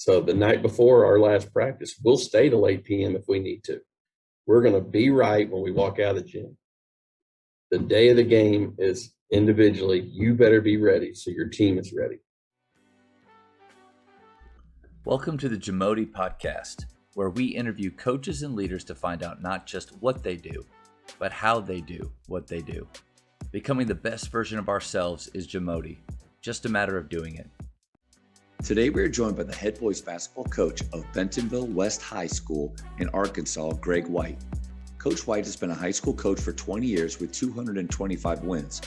So the night before our last practice, we'll stay till 8 p.m. if we need to. We're going to be right when we walk out of the gym. The day of the game is individually, you better be ready so your team is ready. Welcome to the Jamodi Podcast, where we interview coaches and leaders to find out not just what they do, but how they do what they do. Becoming the best version of ourselves is Jamodi, just a matter of doing it. Today we are joined by the head boys basketball coach of Bentonville West High School in Arkansas, Greg White. Coach White has been a high school coach for 20 years with 225 wins.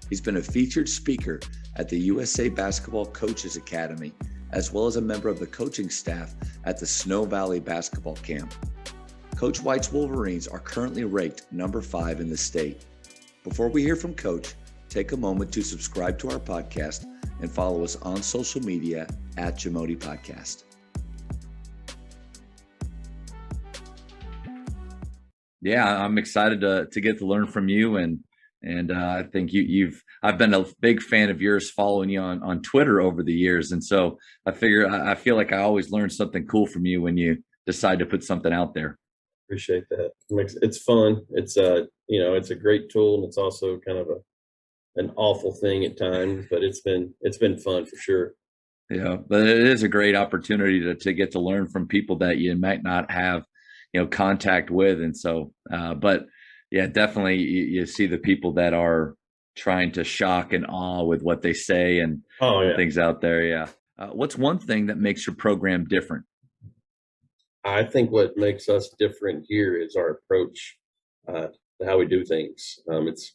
He's been a featured speaker at the USA Basketball Coaches Academy, as well as a member of the coaching staff at the Snow Valley Basketball Camp. Coach White's Wolverines are currently ranked number 5 in the state. Before we hear from Coach, take a moment to subscribe to our podcast and follow us on social media at Jamodi Podcast. Yeah, I'm excited to get to learn from you, and I think I've been a big fan of yours, following you on Twitter over the years, and so I feel like I always learn something cool from you when you decide to put something out there. Appreciate that. It's fun. It's it's a great tool, and it's also kind of an awful thing at times, but it's been fun for sure. Yeah, but it is a great opportunity to get to learn from people that you might not have contact with. And so but yeah, definitely you see the people that are trying to shock and awe with what they say and things out there. Yeah. What's one thing that makes your program different? I think what makes us different here is our approach to how we do things. It's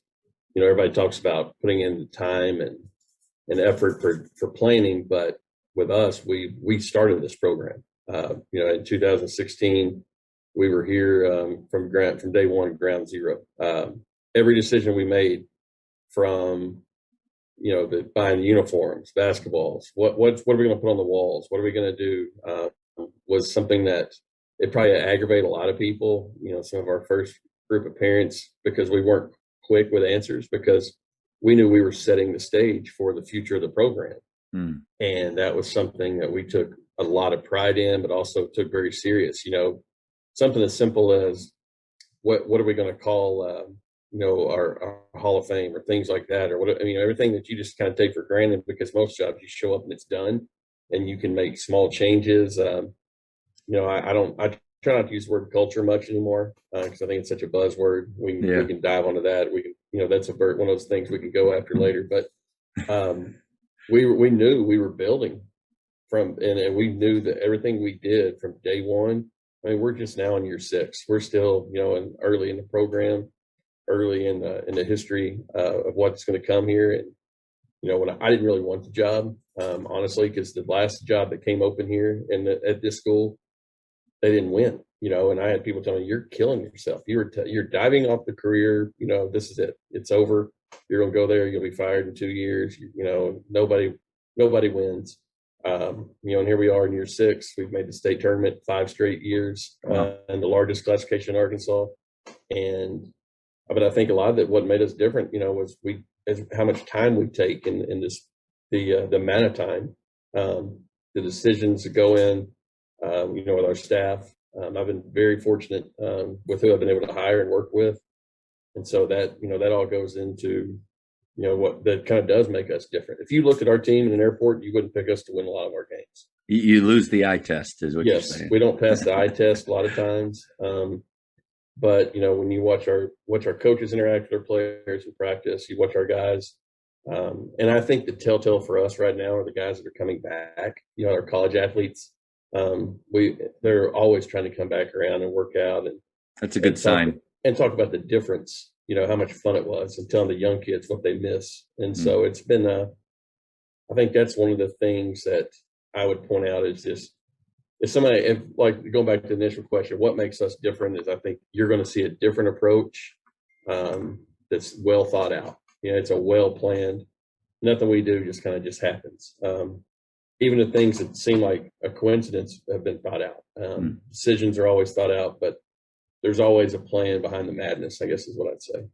everybody talks about putting in the time and effort for planning, but with us, we started this program. In 2016, we were here from day one, ground zero. Every decision we made, from buying the uniforms, basketballs, what are we going to put on the walls, what are we going to do, was something that it probably aggravated a lot of people. Some of our first group of parents, because we weren't quick with answers, because we knew we were setting the stage for the future of the program. And that was something that we took a lot of pride in, but also took very serious. Something as simple as what are we going to call our Hall of Fame or things like that, or everything that you just kind of take for granted, because most jobs you show up and it's done and you can make small changes. I try not to use the word culture much anymore, because I think it's such a buzzword. We can dive onto that. We can, that's one of those things we can go after later. But we knew we were building and we knew that everything we did from day one. I mean, we're just now in year 6. We're still, early in the program, early in the history of what's going to come here. And when I didn't really want the job, honestly, because the last job that came open here at this school, they didn't win, and I had people telling me, you're killing yourself. You're diving off the career. This is it. It's over. You're going to go there. You'll be fired in 2 years. Nobody wins. And here we are in year 6. We've made the state tournament 5 straight years, and the largest classification in Arkansas. But I think a lot of it, what made us different, was how much time we take in this, the amount of time, the decisions that go in, with our staff. I've been very fortunate with who I've been able to hire and work with. And so that, that all goes into, what that kind of does make us different. If you looked at our team in an airport, you wouldn't pick us to win a lot of our games. You lose the eye test is what you're saying. Yes, we don't pass the eye test a lot of times. But, when you watch our coaches interact with their players in practice, you watch our guys. And I think the telltale for us right now are the guys that are coming back, our college athletes. They're always trying to come back around and work out, and that's a good sign, and talk about the difference, how much fun it was, and telling the young kids what they miss. And so it's been I think that's one of the things that I would point out is just, like going back to the initial question, what makes us different is I think you're going to see a different approach that's well thought out. It's a well planned. Nothing we do just kind of just happens. Even the things that seem like a coincidence have been thought out. Decisions are always thought out, but there's always a plan behind the madness, I guess is what I'd say.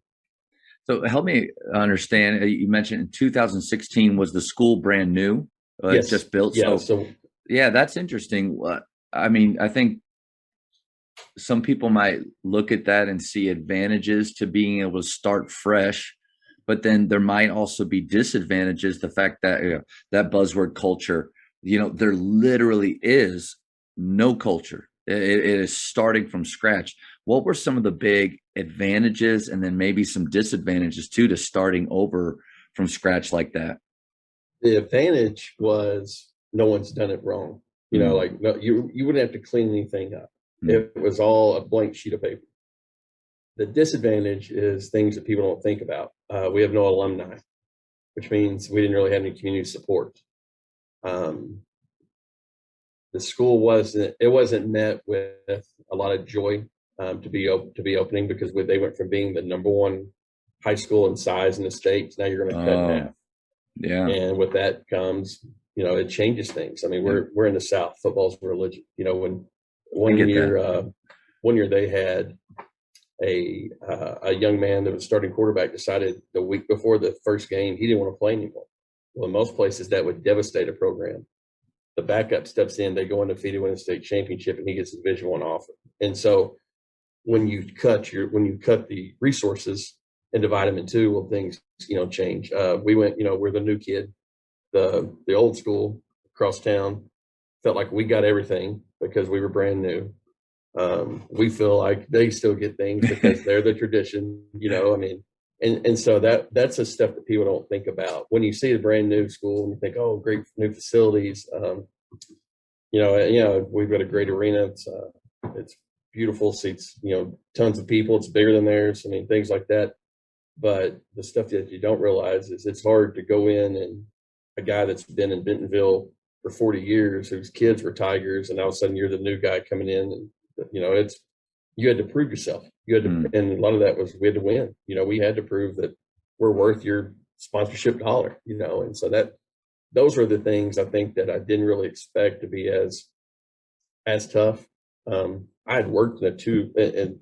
So help me understand. You mentioned in 2016 was the school brand new? Yes. It's just built. Yeah. So Yeah, that's interesting. I mean, I think some people might look at that and see advantages to being able to start fresh, but then there might also be disadvantages. The fact that that buzzword culture, there literally is no culture. It is starting from scratch. What were some of the big advantages, and then maybe some disadvantages too, to starting over from scratch like that? The advantage was no one's done it wrong. Mm, Like, no, you wouldn't have to clean anything up. mm. It was all a blank sheet of paper. The disadvantage is things that people don't think about. We have no alumni, which means we didn't really have any community support. Um, the school wasn't met with a lot of joy, to be opening, because they went from being the number one high school in size in the state. Now you're going to cut in half, Oh, yeah, and with that comes, it changes things. I mean, yeah. we're in the South. Football's religion. When I one get that. year uh, one year they had a young man that was starting quarterback decided the week before the first game he didn't want to play anymore. Well, in most places that would devastate a program. The backup steps in, they go undefeated, win a state championship, and he gets a Division One offer. And so when you cut the resources and divide them in two, well, things change. We went, we're the new kid, the old school across town felt like we got everything because we were brand new. We feel like they still get things because they're the tradition, I mean, and so that's a stuff that people don't think about when you see a brand new school and you think, oh, great new facilities. We've got a great arena. It's beautiful seats, tons of people. It's bigger than theirs. I mean, things like that. But the stuff that you don't realize is it's hard to go in, and a guy that's been in Bentonville for 40 years, whose kids were Tigers, and all of a sudden you're the new guy coming in, and it's you had to prove yourself. You had to, Mm. and a lot of that was we had to win. We had to prove that we're worth your sponsorship dollar. And so those were the things I think that I didn't really expect to be as tough. I had worked in and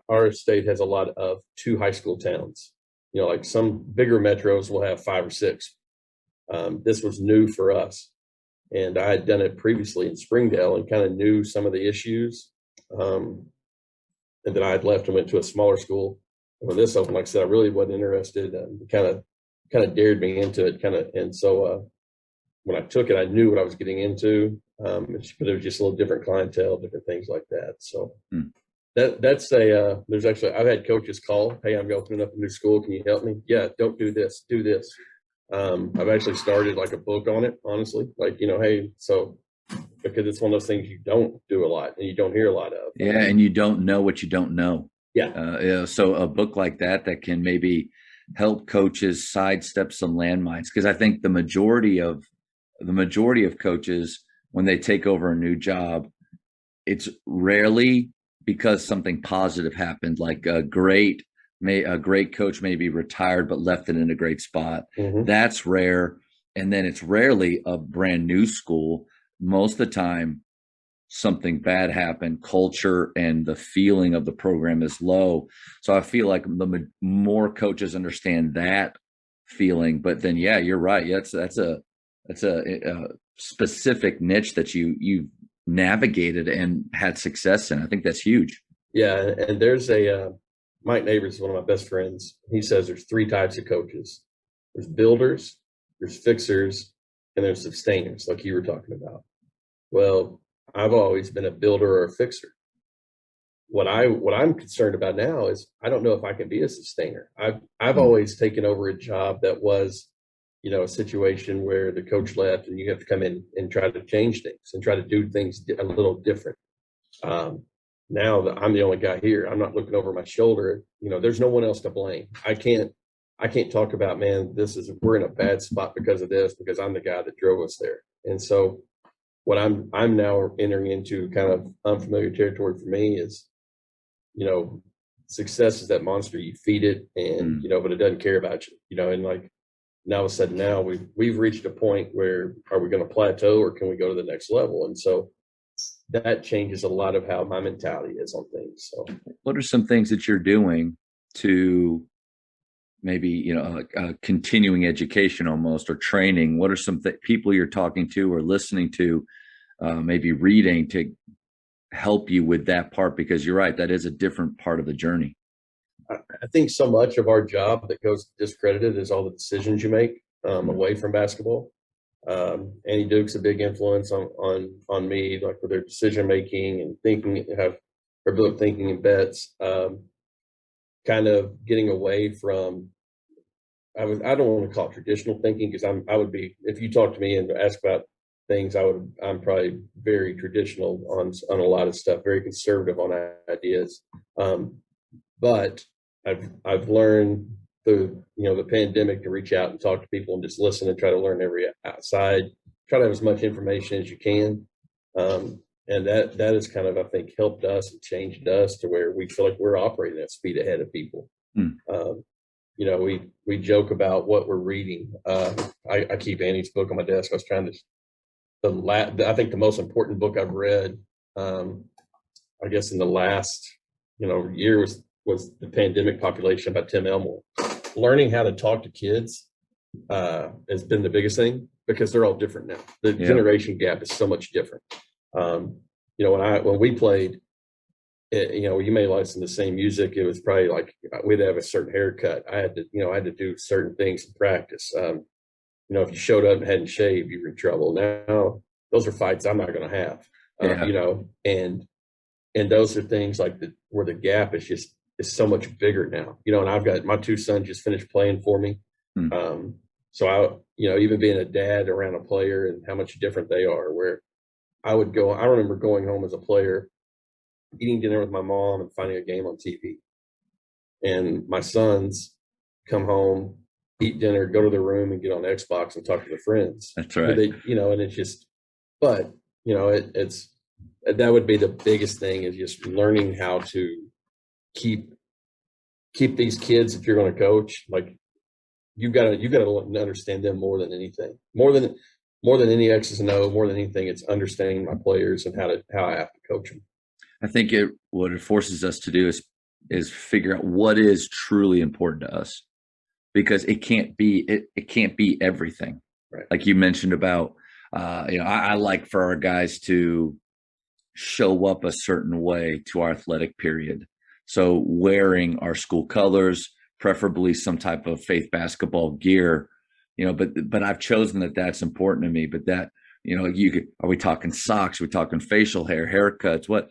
our state has a lot of two high school towns. Like some bigger metros will have five or six. This was new for us, and I had done it previously in Springdale and kind of knew some of the issues. And then I had left and went to a smaller school. And when this opened, like I said, I really wasn't interested. Kind of dared me into it, and so when I took it, I knew what I was getting into. But it was just a little different clientele, different things like that. So Mm. there's actually, I've had coaches call, hey, I'm opening up a new school. Can you help me? Yeah, don't do this, do this. I've actually started like a book on it, honestly, like, hey, so because it's one of those things you don't do a lot and you don't hear a lot of. Yeah, and you don't know what you don't know. Yeah. So a book like that can maybe help coaches sidestep some landmines, because I think the majority of coaches, when they take over a new job, it's rarely because something positive happened, like a great coach may be retired but left it in a great spot. Mm-hmm. That's rare. And then it's rarely a brand new school. Most of the time something bad happened, culture and the feeling of the program is low. So I feel like the more coaches understand that feeling. But then, yeah, you're right. Yeah, that's a specific niche that you navigated and had success in. I think that's huge. Yeah, and there's Mike Neighbors is one of my best friends. He says there's three types of coaches. There's builders, there's fixers, and there's sustainers, like you were talking about. Well, I've always been a builder or a fixer. What I'm concerned about now is I don't know if I can be a sustainer. I've always taken over a job that was, a situation where the coach left and you have to come in and try to change things and try to do things a little different. Now that I'm the only guy here, I'm not looking over my shoulder. There's no one else to blame. I can't talk about, man, we're in a bad spot because of this, because I'm the guy that drove us there. And so what I'm now entering into kind of unfamiliar territory for me is, success is that monster. You feed it, and but it doesn't care about you. And like now, all of a sudden, now we've reached a point where are we going to plateau or can we go to the next level? And so that changes a lot of how my mentality is on things. So what are some things that you're doing to maybe, a continuing education almost, or training? What are some people you're talking to or listening to, maybe reading to help you with that part? Because you're right, that is a different part of the journey. I think so much of our job that goes discredited is all the decisions you make away from basketball. Annie Duke's a big influence on me, like with their decision making and thinking, have her book Thinking in Bets, kind of getting away from, I don't want to call it traditional thinking, because I would be, if you talk to me and ask about things, I'm probably very traditional on a lot of stuff, very conservative on ideas. But I've learned through the pandemic to reach out and talk to people and just listen and try to learn every outside, try to have as much information as you can. And that has kind of, I think, helped us and changed us to where we feel like we're operating at speed ahead of people. We joke about what we're reading. I keep Annie's book on my desk. I was trying to, I think the most important book I've read, I guess in the last, year was The Pandemic Population by Tim Elmore. Learning how to talk to kids has been the biggest thing, because they're all different now. The generation gap is so much different. When we played, you may listen to the same music. It was probably like we'd have a certain haircut. I had to do certain things in practice. If you showed up and hadn't shaved, you were in trouble. Now those are fights I'm not going to have. And those are things like where the gap is so much bigger now. And I've got my two sons just finished playing for me. So even being a dad around a player and how much different they are, where I remember going home as a player, eating dinner with my mom and finding a game on TV. And my sons come home, eat dinner, go to their room and get on Xbox and talk to their friends. That's right. And it's just, but it's, that would be the biggest thing, is just learning how to keep these kids. If you're going to coach, like you got to understand them more than anything, more than any X's and O, more than anything. It's understanding my players and how I have to coach them. I think what it forces us to do is figure out what is truly important to us, because it can't be everything. Right. Like you mentioned about, I like for our guys to show up a certain way to our athletic period. So wearing our school colors, preferably some type of faith basketball gear, but I've chosen that's important to me. But that, are we talking socks? Are we talking facial hair, haircuts, what,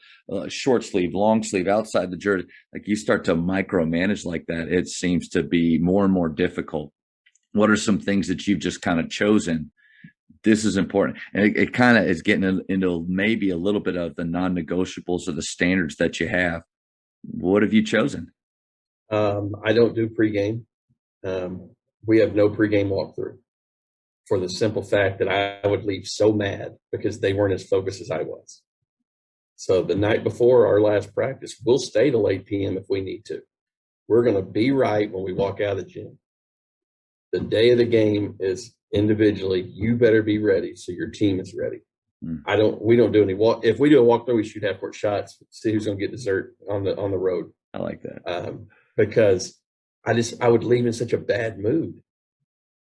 short sleeve, long sleeve, outside the jersey? Like you start to micromanage like that, it seems to be more and more difficult. What are some things that you've just kind of chosen? This is important. And it kind of is getting into maybe a little bit of the non-negotiables or the standards that you have. What have you chosen? I don't do pregame. We have no pregame walkthrough, for the simple fact that I would leave so mad because they weren't as focused as I was. So the night before our last practice, we'll stay till 8 p.m. if we need to. We're going to be right when we walk out of the gym. The day of the game is individually, you better be ready so your team is ready. We don't do any walk. If we do a walkthrough, we shoot half court shots, see who's going to get dessert on the road. I like that. Because I would leave in such a bad mood,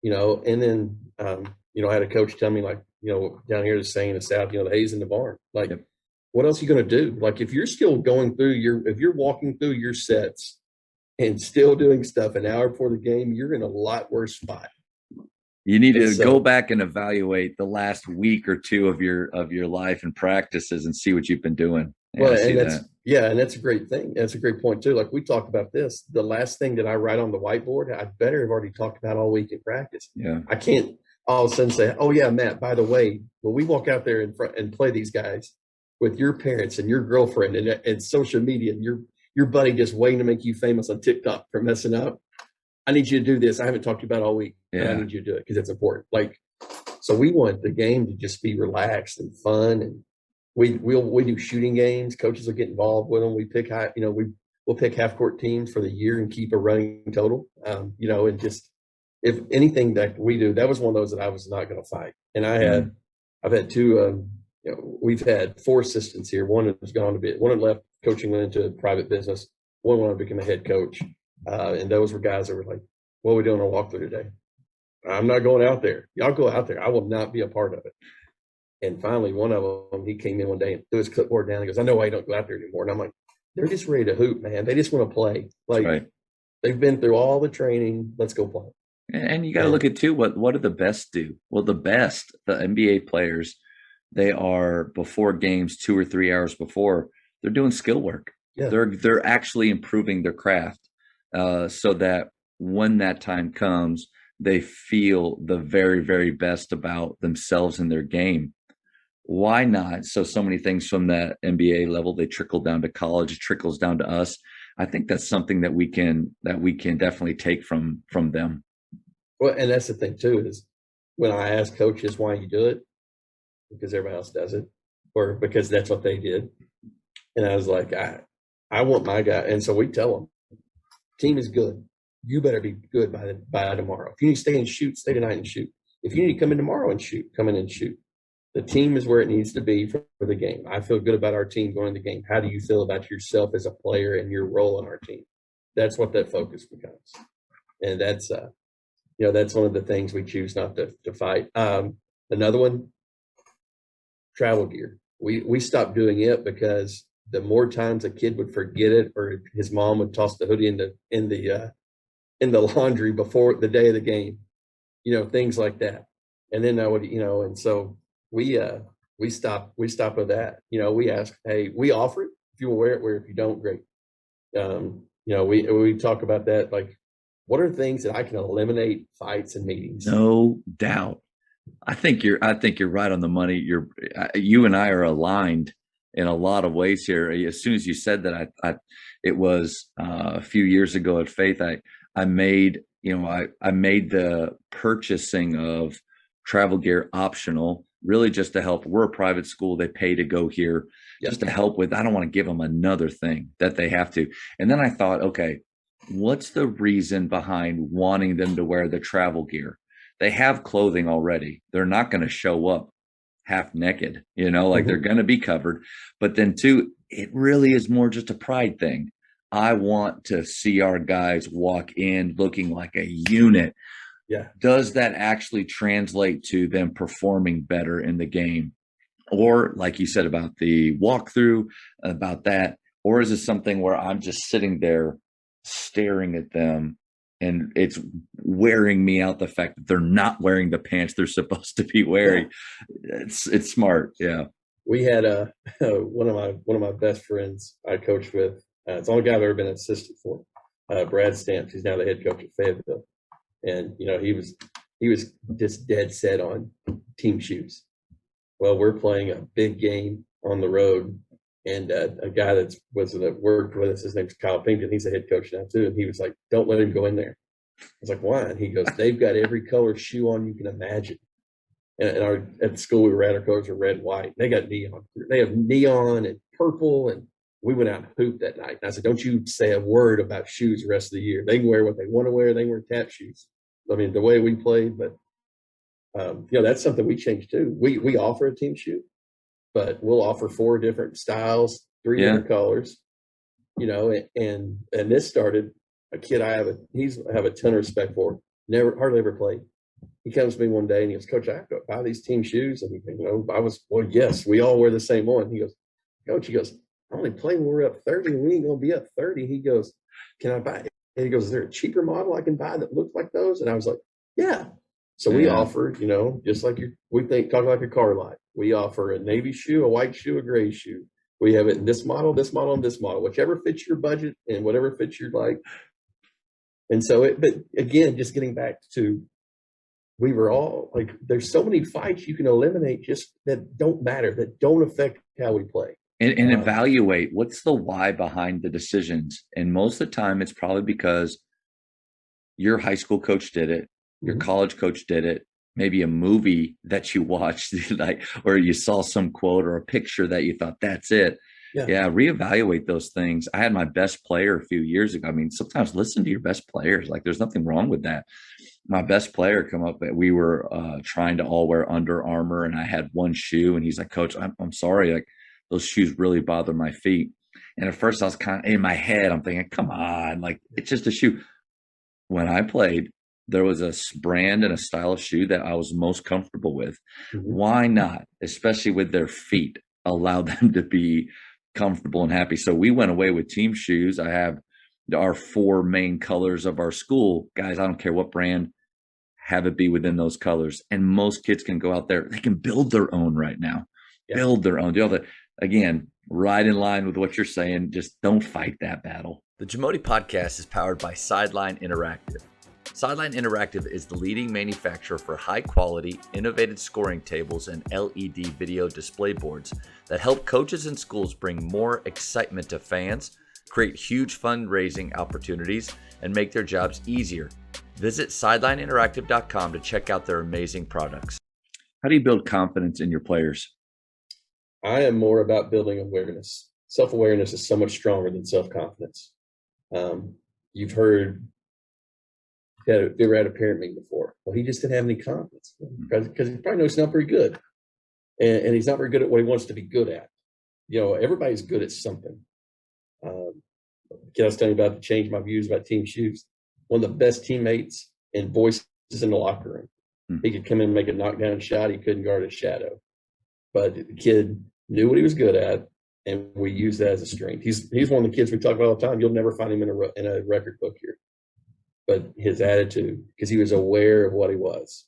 and then, I had a coach tell me, like, down here, the saying in the South, the hay's in the barn. Like, What else are you going to do? Like, if you're still if you're walking through your sets and still doing stuff an hour before the game, you're in a lot worse spot. You need to go back and evaluate the last week or two of your life and practices and see what you've been doing. And that's a great thing. That's a great point too. Like we talked about this, the last thing that I write on the whiteboard, I better have already talked about all week in practice. Yeah. I can't all of a sudden say, oh yeah, Matt, by the way, when we walk out there and play these guys with your parents and your girlfriend and social media and your buddy just waiting to make you famous on TikTok for messing up, I need you to do this. I haven't talked to you about it all week, but I need you to do it because it's important. Like, so we want the game to just be relaxed and fun, and we do shooting games. Coaches will get involved with them. We pick we'll pick half court teams for the year and keep a running total. And just, if anything that we do, that was one of those that I was not going to fight. And I've had two. We've had 4 assistants here. One has gone to one had left coaching, went into private business. One wanted to become a head coach. And those were guys that were like, what are we doing on a walkthrough today? I'm not going out there. Y'all go out there. I will not be a part of it. And finally, one of them, he came in one day and threw his clipboard down. He goes, I know why you don't go out there anymore. And I'm like, they're just ready to hoop, man. They just want to play. Like, right. They've been through all the training. Let's go play. And you got to look at too, what do the best do? Well, the NBA players, they are before games 2 or 3 hours before, they're doing skill work. Yeah. They're actually improving their craft, so that when that time comes, they feel the very, very best about themselves and their game. Why not? So many things from that NBA level, they trickle down to college, it trickles down to us. I think that's something that we can definitely take from them. Well, and that's the thing too, is when I ask coaches why you do it, because everybody else does it, or because that's what they did. And I was like, I want my guy. And so we tell them, team is good. You better be good by tomorrow. If you need to stay and shoot, stay tonight and shoot. If you need to come in tomorrow and shoot, come in and shoot. The team is where it needs to be for the game. I feel good about our team going to the game. How do you feel about yourself as a player and your role in our team? That's what that focus becomes. And that's, that's one of the things we choose not to fight. Another one, travel gear. We stopped doing it because the more times a kid would forget it, or his mom would toss the hoodie in the laundry before the day of the game, things like that. And then I would, and so we stop with that. We ask, hey, we offer it. If you will wear it, wear it. If you don't, great. We talk about that. Like, what are things that I can eliminate fights and meetings? No doubt. I think you're right on the money. You and I are aligned in a lot of ways here. As soon as you said that, it was a few years ago at Faith. I made the purchasing of travel gear optional, really just to help. We're a private school. They pay to go here, just to help with, I don't want to give them another thing that they have to. And then I thought, okay, what's the reason behind wanting them to wear the travel gear? They have clothing already. They're not going to show up half naked, they're going to be covered. But then too, it really is more just a pride thing. I want to see our guys walk in looking like a unit. Yeah. Does that actually translate to them performing better in the game? Or like you said about the walkthrough, about that, or is it something where I'm just sitting there staring at them and it's wearing me out, the fact that they're not wearing the pants they're supposed to be wearing? Yeah. It's smart. Yeah. We had one of my best friends I coached with. It's the only guy I've ever been an assistant for. Brad Stamps. He's now the head coach at Fayetteville. And, he was just dead set on team shoes. Well, we're playing a big game on the road, and a guy that worked with us, his name's Kyle Pinkton. He's a head coach now too. And he was like, don't let him go in there. I was like, why? And he goes, they've got every color shoe on you can imagine. And at the school we were at, our colors are red and white. They got neon. They have neon and purple, and we went out and hooped that night. And I said, don't you say a word about shoes the rest of the year. They can wear what they want to wear. They can wear tap shoes. I mean, the way we played, but that's something we changed too. We offer a team shoe, but we'll offer 4 different styles, 3 different colors, and this started a kid I have a ton of respect for. Hardly ever played. He comes to me one day and he goes, Coach, I have to buy these team shoes. And yes, we all wear the same one. He goes, Coach, I only play when we're up 30 and we ain't going to be up 30. He goes, can I buy it? And he goes, is there a cheaper model I can buy that looks like those? And I was like, yeah. So we offer, just like talk like a car lot. We offer a navy shoe, a white shoe, a gray shoe. We have it in this model, and this model, whichever fits your budget and whatever fits your like. And so but again, just getting back to, we were all like, there's so many fights you can eliminate just that don't matter, that don't affect how we play. And evaluate what's the why behind the decisions. And most of the time, it's probably because your high school coach did it, your college coach did it, maybe a movie that you watched, or you saw some quote or a picture that you thought, that's it. Yeah, reevaluate those things. I had my best player a few years ago. I mean, sometimes listen to your best players. Like, there's nothing wrong with that. My best player come up, we were trying to all wear Under Armour, and I had one shoe, and he's like, Coach, I'm sorry, like, those shoes really bother my feet. And at first I was kind of in my head, I'm thinking, come on, like, it's just a shoe. When I played, there was a brand and a style of shoe that I was most comfortable with. Mm-hmm. Why not, especially with their feet, allow them to be comfortable and happy? So we went away with team shoes. I have our 4 main colors of our school. Guys, I don't care what brand, have it be within those colors. And most kids can go out there. They can build their own right now. Yeah. Build their own. Do all that. Again, right in line with what you're saying. Just don't fight that battle. The Jamodi podcast is powered by Sideline Interactive. Sideline Interactive is the leading manufacturer for high-quality, innovative scoring tables and LED video display boards that help coaches and schools bring more excitement to fans, create huge fundraising opportunities, and make their jobs easier. Visit sidelineinteractive.com to check out their amazing products. How do you build confidence in your players? I am more about building awareness. Self-awareness is so much stronger than self-confidence. You've heard, have you ever had a parent meeting before? Well, he just didn't have any confidence because he probably knows he's not very good. And he's not very good at what he wants to be good at. You know, everybody's good at something. Kid I was telling you about to change my views about team shoes. One of the best teammates and voices in the locker room. He could come in and make a knockdown shot. He couldn't guard his shadow. But the kid knew what he was good at, and we use that as a strength. He's one of the kids we talk about all the time. You'll never find him in a record book here. But his attitude, because he was aware of what he was.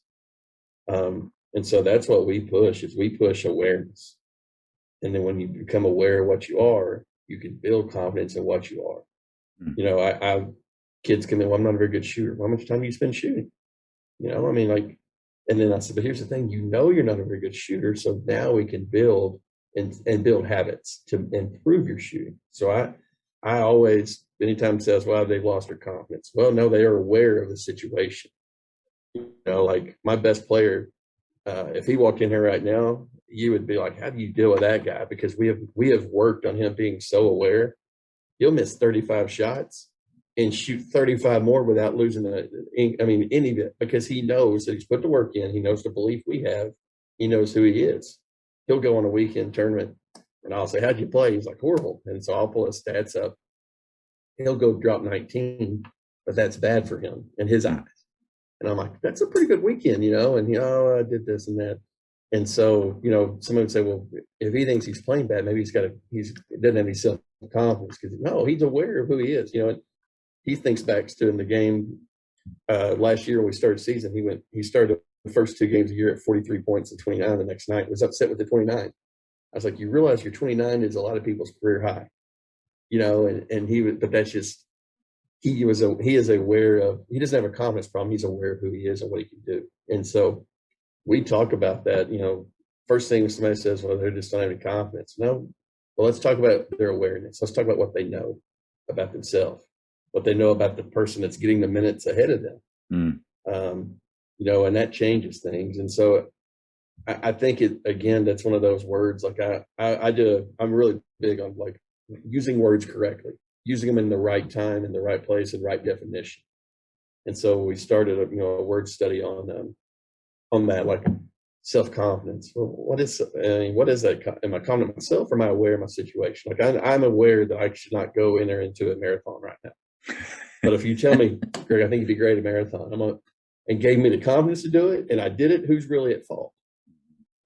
And so that's what we push, is we push awareness. And then when you become aware of what you are, you can build confidence in what you are. You know, I kids come in, well, I'm not a very good shooter. Well, how much time do you spend shooting? You know, I mean, like, and then I said, but here's the thing, you know, you're not a very good shooter. So now we can build and build habits to improve your shooting. So I always, anytime says, well, they've lost their confidence. Well, no, they are aware of the situation. You know, like my best player, if he walked in here right now, you would be like, how do you deal with that guy? Because we have worked on him being so aware. He'll miss 35 shots and shoot 35 more without losing any bit, because he knows that he's put the work in. He knows the belief we have. He knows who he is. He'll go on a weekend tournament and I'll say, how'd you play? He's like, horrible. And so I'll pull his stats up. He'll go drop 19, but that's bad for him in his eyes. And I'm like, that's a pretty good weekend, you know? And I did this and that. And so, you know, someone would say, well, if he thinks he's playing bad, maybe he doesn't have any self-confidence, because no, he's aware of who he is. You know, and he thinks back to in the game last year when we started the season, he started the first 2 games of the year at 43 points and 29 the next night, was upset with the 29. I was like, you realize your 29 is a lot of people's career high, you know, but that's just, he is aware of, he doesn't have a confidence problem. He's aware of who he is and what he can do. And so we talk about that, you know, first thing somebody says, well, they just don't have any confidence. No, well, let's talk about their awareness. Let's talk about what they know about themselves, what they know about the person that's getting the minutes ahead of them. You know, and that changes things. And so I think that's one of those words, like I'm really big on like using words correctly, using them in the right time, in the right place, and right definition. And so we started a word study on that, like self-confidence. Well, what is that? Am I confident in myself, or am I aware of my situation? Like I'm aware that I should not go enter into a marathon right now. But if you tell me, Greg, I think you'd be great at a marathon, and gave me the confidence to do it, and I did it, who's really at fault?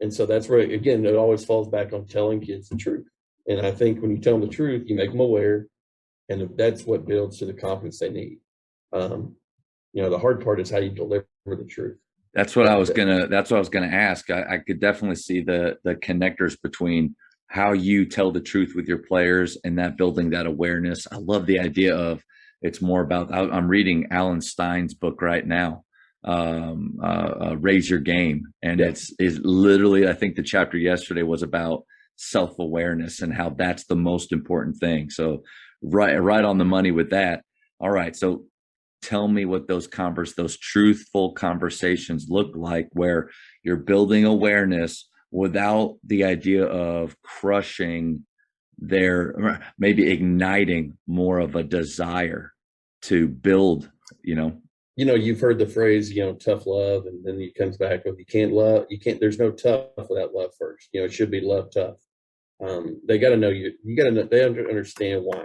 And so that's where, again, it always falls back on telling kids the truth. And I think when you tell them the truth, you make them aware, and that's what builds to the confidence they need. The hard part is how you deliver the truth. That's what I was gonna ask. I could definitely see the connectors between how you tell the truth with your players and that building that awareness. I love the idea of, it's more about, I'm reading Alan Stein's book right now, Raise Your Game. And it's literally, I think the chapter yesterday was about self-awareness and how that's the most important thing. So right on the money with that. All right. So tell me what those truthful conversations look like, where you're building awareness without the idea of crushing maybe igniting more of a desire to build, you've heard the phrase, tough love, and then he comes back with, there's no tough without love first. It should be love tough. They got to know they understand why.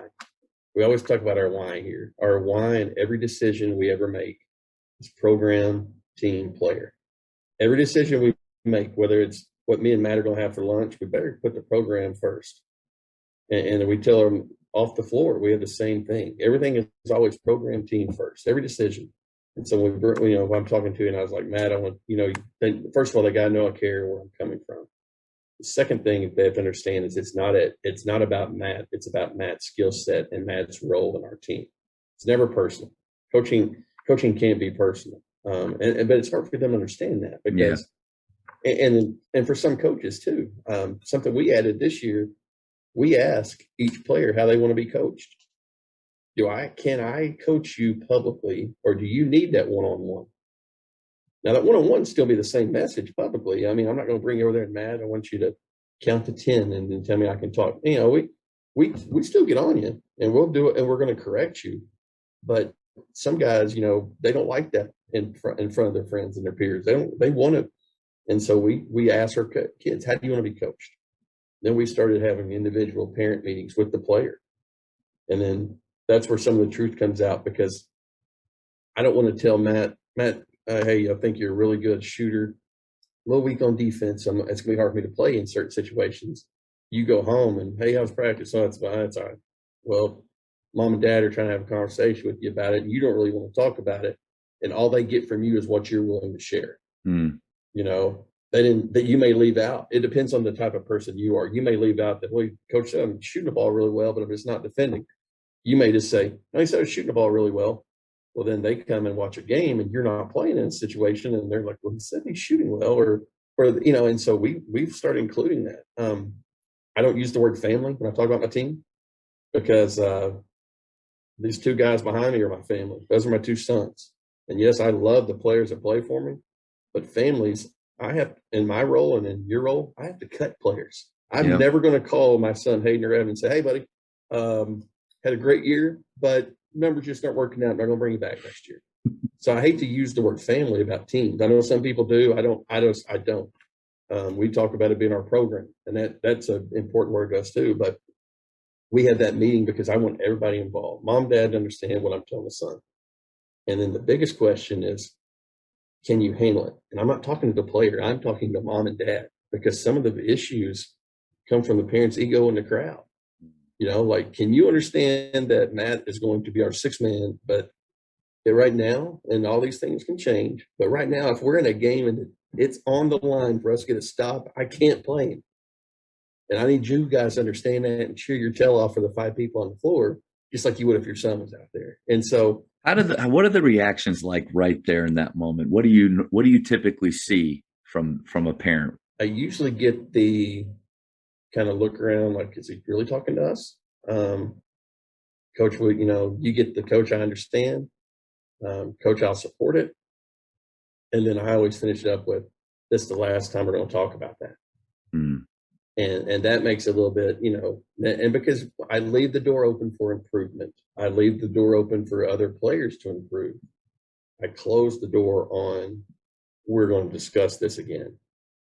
We always talk about our why here. Our why in every decision we ever make It's program, team, player. Every decision we make, whether it's what me and Matt are going to have for lunch, we better put the program first. And we tell them off the floor, we have the same thing. Everything is always program, team first, every decision. And so if I'm talking to you and I was like, Matt, I want, first of all, they got to know I care where I'm coming from. The second thing they have to understand is it's not about Matt. It's about Matt's skill set and Matt's role in our team. It's never personal. Coaching can't be personal. But it's hard for them to understand that because, and for some coaches too, something we added this year, we ask each player how they want to be coached. Can I coach you publicly, or do you need that one-on-one? Now that one-on-one still be the same message publicly. I mean, I'm not going to bring you over there and Matt, I want you to count to 10 and then tell me I can talk. We still get on you and we'll do it and we're going to correct you. But some guys, they don't like that in front of their friends and their peers. They want to. And so we ask our kids, how do you want to be coached? Then we started having individual parent meetings with the player. And then that's where some of the truth comes out, because I don't want to tell Matt, hey, I think you're a really good shooter, a little weak on defense. It's going to be hard for me to play in certain situations. You go home and, hey, how's practice? Oh, it's fine. It's all right. Well, mom and dad are trying to have a conversation with you about it, and you don't really want to talk about it. And all they get from you is what you're willing to share. That you may leave out. It depends on the type of person you are. You may leave out that, well, coach said I'm shooting the ball really well, but if it's not defending, you may just say, no, he said I was shooting the ball really well. Well, then they come and watch a game and you're not playing in a situation and they're like, well, he said he's shooting well, or and so we've started including that. I don't use the word family when I talk about my team, because these two guys behind me are my family. Those are my two sons. And yes, I love the players that play for me, but families, I have, in my role and in your role, I have to cut players. I'm never going to call my son Hayden or Evan and say, hey, buddy, had a great year, but numbers just aren't working out. I'm not going to bring you back next year. So I hate to use the word family about teams. I know some people do. I don't. We talk about it being our program, and that's an important word to us too. But we had that meeting because I want everybody involved. Mom, dad to understand what I'm telling the son. And then the biggest question is, can you handle it? And I'm not talking to the player. I'm talking to mom and dad, because some of the issues come from the parents' ego in the crowd. Like, can you understand that Matt is going to be our sixth man, but right now, and all these things can change, but right now, if we're in a game and it's on the line for us to get a stop, I can't play him. And I need you guys to understand that and cheer your tail off for the 5 people on the floor, just like you would if your son was out there. And so, what are the reactions like right there in that moment? What do you typically see from a parent? I usually get the kind of look around like, is he really talking to us? Coach, you get the coach, I understand. Coach, I'll support it. And then I always finish it up with, this is the last time we're going to talk about that. And that makes it a little bit, and because I leave the door open for improvement. I leave the door open for other players to improve. I close the door on, we're going to discuss this again.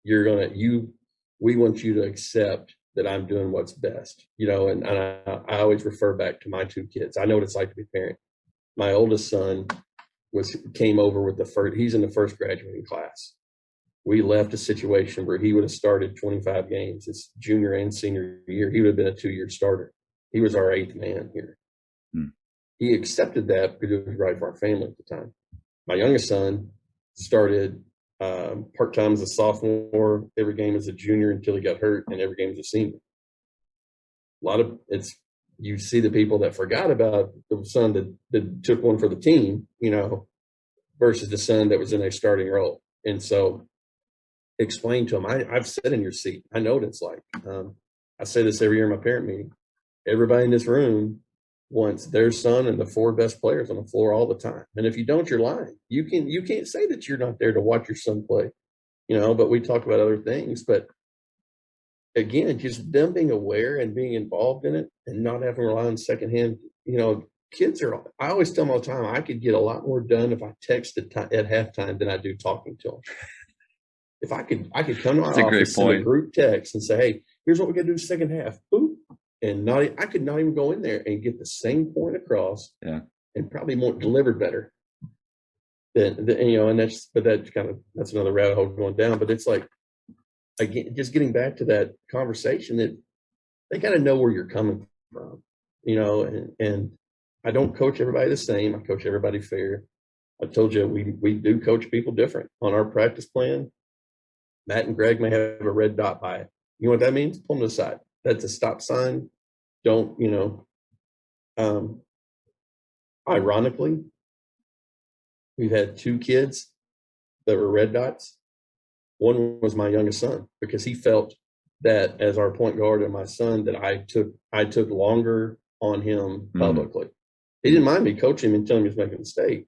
We want you to accept that I'm doing what's best, and I always refer back to my 2 kids. I know what it's like to be a parent. My oldest son came over with he's in the first graduating class. We left a situation where he would have started 25 games his junior and senior year. He would have been a 2-year starter. He was our 8th man here. He accepted that because it was right for our family at the time. My youngest son started part-time as a sophomore, every game as a junior until he got hurt, and every game as a senior. You see the people that forgot about the son that took one for the team, versus the son that was in a starting role. And so explain to him, I've sat in your seat. I know what it's like. I say this every year in my parent meeting. Everybody in this room wants their son and the 4 best players on the floor all the time. And if you don't, you're lying. You can't say that you're not there to watch your son play, but we talk about other things. But again, just them being aware and being involved in it and not having to rely on secondhand, I always tell them all the time, I could get a lot more done if I text at halftime than I do talking to them. If I could come to my office, send a group text and say, hey, here's what we're going to do second half. Boop. And I could not even go in there and get the same point across, and probably more delivered better. then and that's another rabbit hole going down. But it's like, again, just getting back to that conversation, that they got to know where you're coming from, and I don't coach everybody the same. I coach everybody fair. I told you we do coach people different. On our practice plan, Matt and Greg may have a red dot by it. You know what that means? Pull them to the side. That's a stop sign. Don't, ironically, we've had 2 kids that were red dots. One was my youngest son, because he felt that as our point guard and my son, that I took longer on him publicly. He didn't mind me coaching him and telling him he was making a mistake,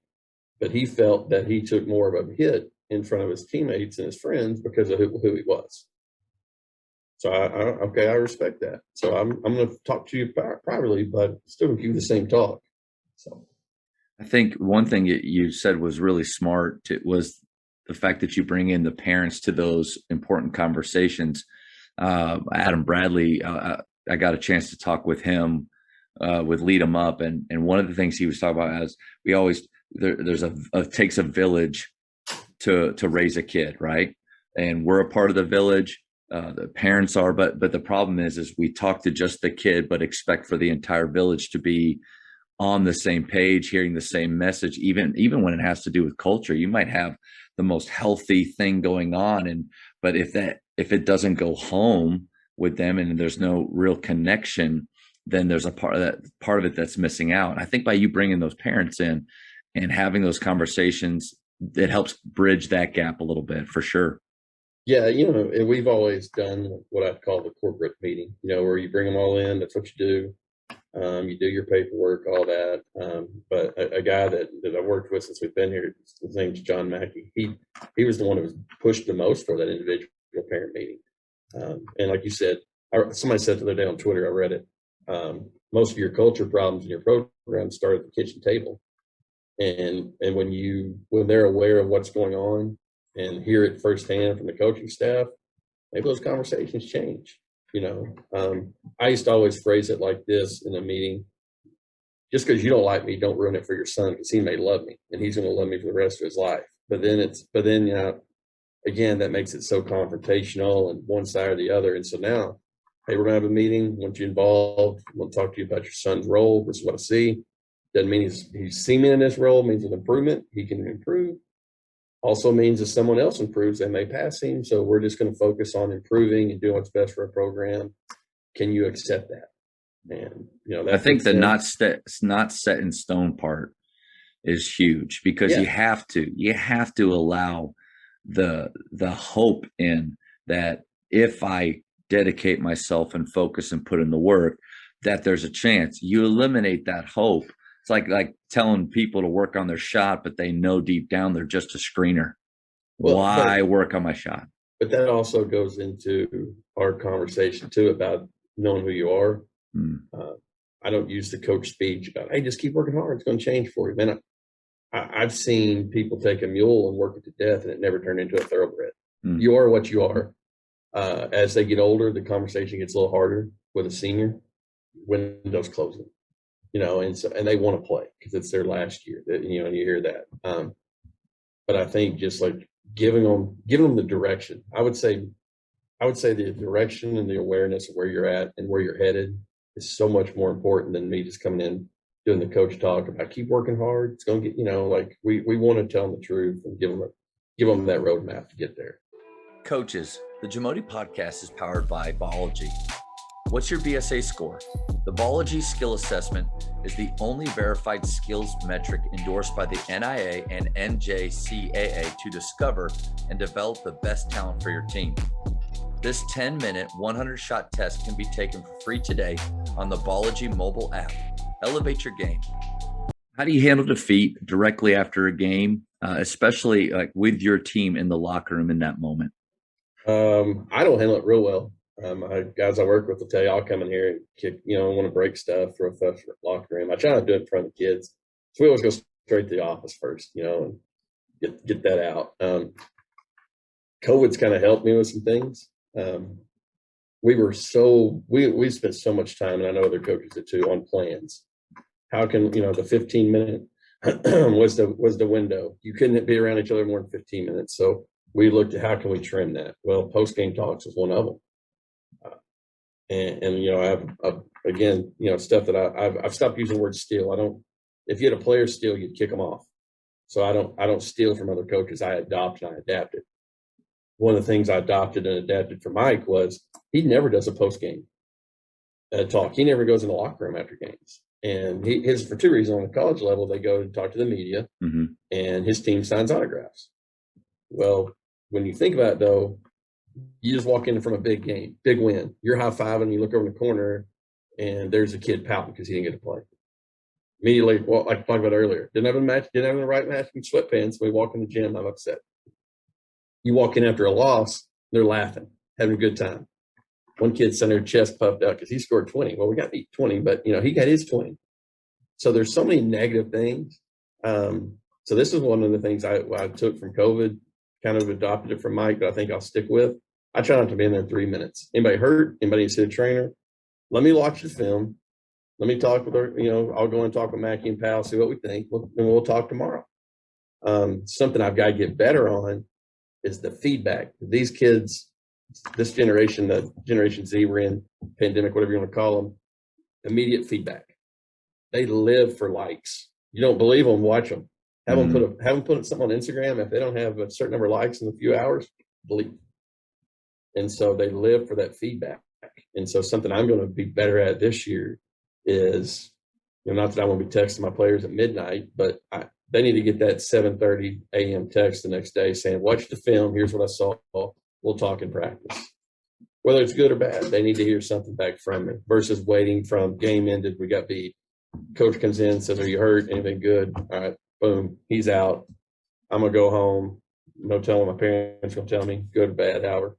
but he felt that he took more of a hit in front of his teammates and his friends because of who he was. So I respect that. So I'm going to talk to you privately, but still give you the same talk. So I think one thing you said was really smart. It was the fact that you bring in the parents to those important conversations. Adam Bradley, I got a chance to talk with him, with Lead 'Em Up, and one of the things he was talking about is we always there's takes a village to raise a kid, right? And we're a part of the village. The parents are, but the problem is we talk to just the kid, but expect for the entire village to be on the same page, hearing the same message. Even when it has to do with culture, you might have the most healthy thing going on, but if it doesn't go home with them and there's no real connection, then there's a part of it that's missing out. I think by you bringing those parents in and having those conversations, it helps bridge that gap a little bit, for sure. Yeah, and we've always done what I call the corporate meeting, where you bring them all in. That's what you do. You do your paperwork, all that. But a guy that I worked with since we've been here, his name's John Mackey. He was the one who was pushed the most for that individual parent meeting. And like you said, somebody said the other day on Twitter, I read it. Most of your culture problems in your program start at the kitchen table. And when they're aware of what's going on and hear it firsthand from the coaching staff, maybe those conversations change. I used to always phrase it like this in a meeting: just because you don't like me, don't ruin it for your son, because he may love me and he's going to love me for the rest of his life. But then again, that makes it so confrontational and one side or the other. And so now, hey, we're going to have a meeting. Want you involved. I want to talk to you about your son's role. This is what I see. Doesn't mean he's seen me in this role. Means an improvement. He can improve. Also means if someone else improves, they may pass him. So we're just going to focus on improving and doing what's best for our program. Can you accept that? And I think the not set in stone part is huge, because you have to allow the hope in that if I dedicate myself and focus and put in the work, that there's a chance. You eliminate that hope. It's like telling people to work on their shot, but they know deep down they're just a screener. Why work on my shot? But that also goes into our conversation too about knowing who you are. I don't use the coach speech about, hey, just keep working hard. It's going to change for you. Man, I've seen people take a mule and work it to death, and it never turned into a thoroughbred. You are what you are. As they get older, the conversation gets a little harder with a senior. Windows closing, and they want to play because it's their last year. And you hear that. But I think just like giving them the direction. I would say the direction and the awareness of where you're at and where you're headed is so much more important than me just coming in doing the coach talk about keep working hard. It's going to get, we want to tell them the truth and give them that roadmap to get there. Coaches, the Jamodi podcast is powered by Biology. What's your BSA score? The Biology Skill Assessment is the only verified skills metric endorsed by the NIA and NJCAA to discover and develop the best talent for your team. This 10-minute, 100-shot test can be taken for free today on the Biology mobile app. Elevate your game. How do you handle defeat directly after a game, especially like with your team in the locker room in that moment? I don't handle it real well. Guys I work with will tell you I'll come in here and kick, want to break stuff, throw stuff in the locker room. I try to do it in front of the kids. So we always go straight to the office first, and get that out. COVID's kind of helped me with some things. We spent so much time, and I know other coaches did too, on plans. How can, the 15-minute was the window. You couldn't be around each other more than 15 minutes. So we looked at how can we trim that. Well, post game talks was one of them. And you know, I've again, you know, stuff that I've stopped using the word steal. I don't. If you had a player steal, you'd kick them off. So I don't steal from other coaches. I adopt and I adapt it. One of the things I adopted and adapted for Mike was he never does a post game talk. He never goes in the locker room after games. And his for two reasons. On the college level, they go and talk to the media, and his team signs autographs. Well, when you think about it, though, you just walk in from a big game, big win. You're high fiving, you look over in the corner, and there's a kid pouting because he didn't get to play. Immediately, well, like I talked about earlier, didn't have a match, didn't have the right matching sweatpants. We walk in the gym, I'm upset. You walk in after a loss, they're laughing, having a good time. One kid sent their chest puffed out because he scored 20. Well, we got beat 20, but, you know, he got his 20. So there's so many negative things. So this is one of the things I took from COVID, kind of adopted it from Mike, but I think I'll stick with. I try not to be in there 3 minutes. Anybody hurt? Anybody see a trainer? Let me watch the film. Let me talk with her. You know, I'll go and talk with Mackie and Pal, see what we think, and we'll talk tomorrow. Something I've got to get better on is the feedback. These kids, this generation, the Generation Z we're in, pandemic, whatever you want to call them, immediate feedback. They live for likes. You don't believe them, watch them. Have them put something on Instagram. If they don't have a certain number of likes in a few hours, delete. And so they live for that feedback. And so something I'm going to be better at this year is, you know, not that I want to be texting my players at midnight, but they need to get that 7:30 a.m. text the next day saying, watch the film. Here's what I saw. We'll talk in practice. Whether it's good or bad, they need to hear something back from me versus waiting from game ended. We got beat. Coach comes in, says, are you hurt? Anything good? All right, boom, he's out. I'm going to go home. No telling my parents going to tell me, good or bad, however.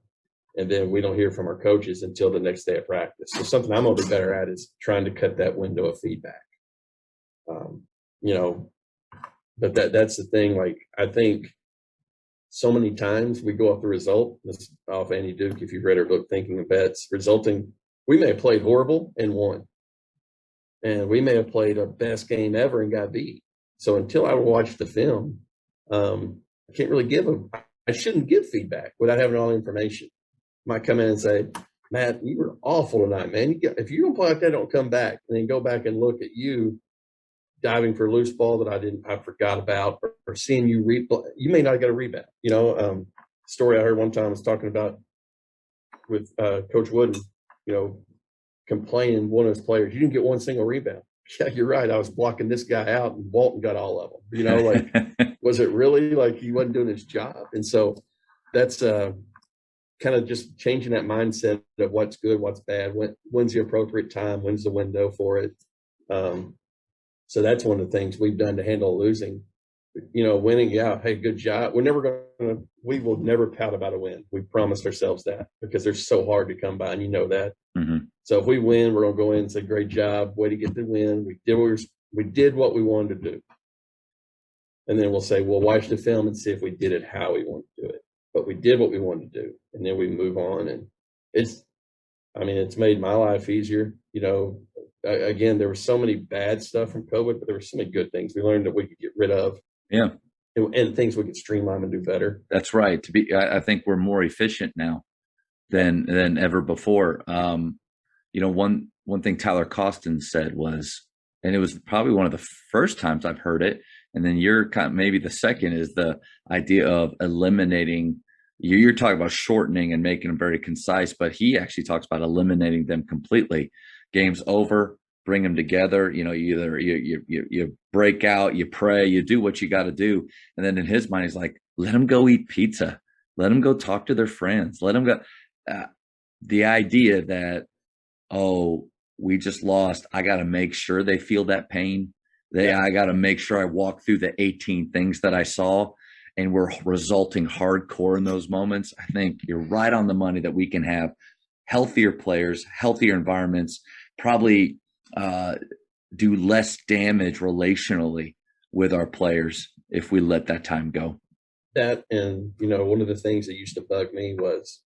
And then we don't hear from our coaches until the next day of practice. So something I'm going to be better at is trying to cut that window of feedback. You know, but that's the thing. Like, I think so many times we go off the result. This is off Andy Duke, if you've read her book, Thinking of Bets, resulting, we may have played horrible and won. And we may have played our best game ever and got beat. So until I watch the film, I can't really I shouldn't give feedback without having all the information. Might come in and say, Matt, you were awful tonight, man. If you don't play like that, don't come back. And then go back and look at you diving for a loose ball that I forgot about, or seeing you you may not get a rebound. You know, story I heard one time I was talking about with Coach Wooden, you know, complaining one of his players, you didn't get one single rebound. Yeah, you're right. I was blocking this guy out and Walton got all of them. You know, like, was it really like he wasn't doing his job? And so that's kind of just changing that mindset of what's good, what's bad, when's the appropriate time, when's the window for it. So that's one of the things we've done to handle losing. You know, winning, yeah, hey, good job. We will never pout about a win. We promised ourselves that because they're so hard to come by, and you know that. So if we win, we're going to go in and say, great job, way to get the win. We did what we wanted to do. And then we'll say, we'll watch the film and see if we did it how we wanted to do it. But we did what we wanted to do, and then we move on. And it's made my life easier. You know, again, there was so many bad stuff from COVID, but there were so many good things we learned that we could get rid of. Yeah. And things we could streamline and do better. That's right. I think we're more efficient now than ever before. You know, one thing Tyler Costin said was, and it was probably one of the first times I've heard it, and then you're maybe the second, is the idea of eliminating. You're talking about shortening and making them very concise, but he actually talks about eliminating them completely. Game's over, bring them together. You know, you break out, you pray, you do what you got to do, and then in his mind, he's like, let them go eat pizza, let them go talk to their friends, let them go. The idea that, oh, we just lost, I got to make sure they feel that pain. I got to make sure I walk through the 18 things that I saw, and we're resulting hardcore in those moments. I think you're right on the money that we can have healthier players, healthier environments, probably do less damage relationally with our players if we let that time go. That, and, you know, one of the things that used to bug me was,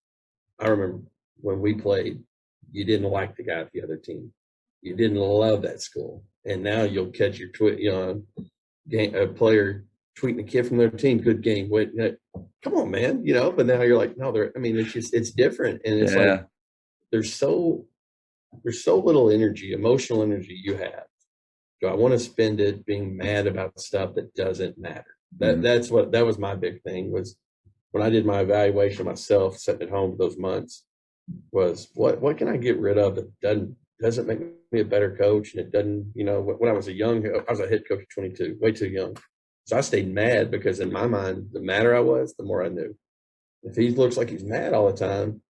I remember when we played, you didn't like the guy at the other team. You didn't love that school. And now you'll catch your tweet, you know, a player tweeting a kid from their team, good game. Wait, come on, man, but now you're like, no, it's different. And it's like, there's so little energy, emotional energy you have. Do I want to spend it being mad about stuff that doesn't matter? That was my big thing, was when I did my evaluation of myself, sitting at home for those months, was what can I get rid of that doesn't make me a better coach? And it doesn't, when I was I was a head coach at 22, way too young. So I stayed mad because in my mind, the madder I was, the more I knew. If he looks like he's mad all the time,